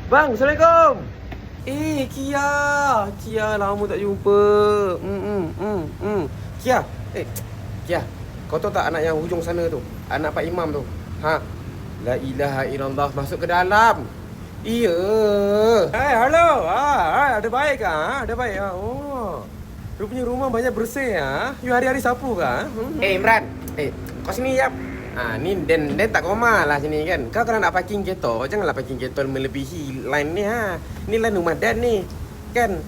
Bang, Assalamualaikum. Kia. Kia, lama tak jumpa. Kia. Kia. Kau tahu tak anak yang hujung sana tu? Anak Pak Imam tu. Ha. La ilaha illallah, masuk ke dalam. Iya. Hello. Ada baik kah? Ada baik. Oh. Rupanya rumah banyak bersih ah. You hari-hari sapu kah? Imran. Kau sini jap. Ni Dan tak koma lah sini kan. Kau kalau nak parking kereta, janganlah parking kereta melebihi line ni ha. Ni line rumah Dan ni. Kan?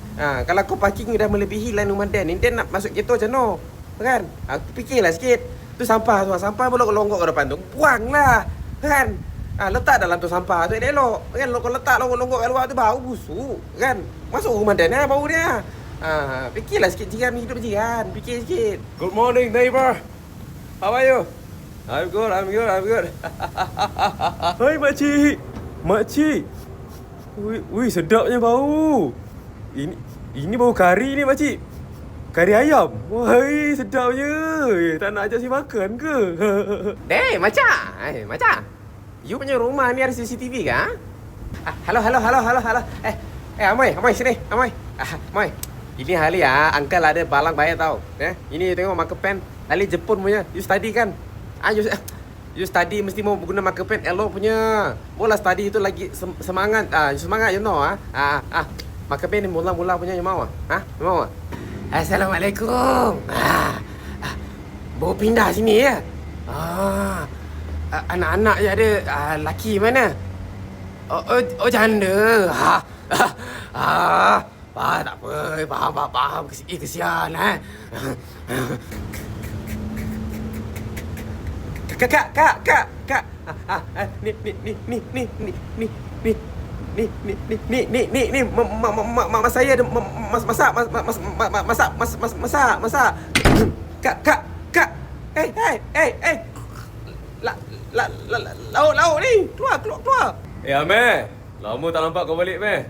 Kalau kau parking dah melebihi line rumah Dan ni, Dan nak masuk kereta macam mana? Kan? Aku fikirlah sikit. Tu sampah tu, sampah boleh longgok ke depan tu. Buanglah. Kan? Letak dalam tu sampah tu elok. Kan? Kalau letak longgok kat luar tu bau busuk. Kan? Masuk rumah Dan lah bau dia. Fikirlah sikit, jiran hidup jiran. Fikir sikit. Good morning neighbor. How are you? I'm good. Hai makcik. Wih, sedapnya bau. Ini bau kari ni makcik. Kari ayam. Wah, sedapnya. Tak nak ajak si makan ke? Macam. You punya rumah ni ada CCTV ke? Halo. Amoy, sini. Amoy. Ini hari uncle ada balang bayar tau. Ini tengok marker pen. Ali Jepun punya. You study kan? You study mesti mau guna marker pen elok punya. Mula study itu lagi semangat. Semangat you know marker pen ni mula-mula punya you mau You mau Assalamualaikum. Bawa pindah sini ya. Anak-anak je ada. Laki mana? Oh janda. Tak apa. Faham. Kesian Kak. Ni mak saya ada masak. Kak. Lauk ni. Keluar. Amir. Lama tak nampak kau balik, Meh.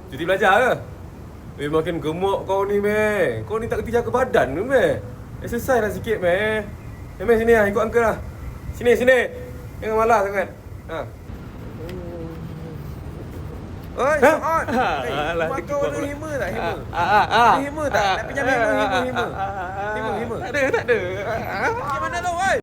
Cuti belajar ke? Makin gemuk kau ni, Meh. Kau ni tak kerti jaga badan ke, Meh? Exercise lah sikit, Meh. Meh, sini ikut uncle lah. Sini. Jangan malas sangat. Oi, on. Rumah kau ada hema tak? Hema tak? Nak pinjam hema. Tak ada. Macam mana tu, oi?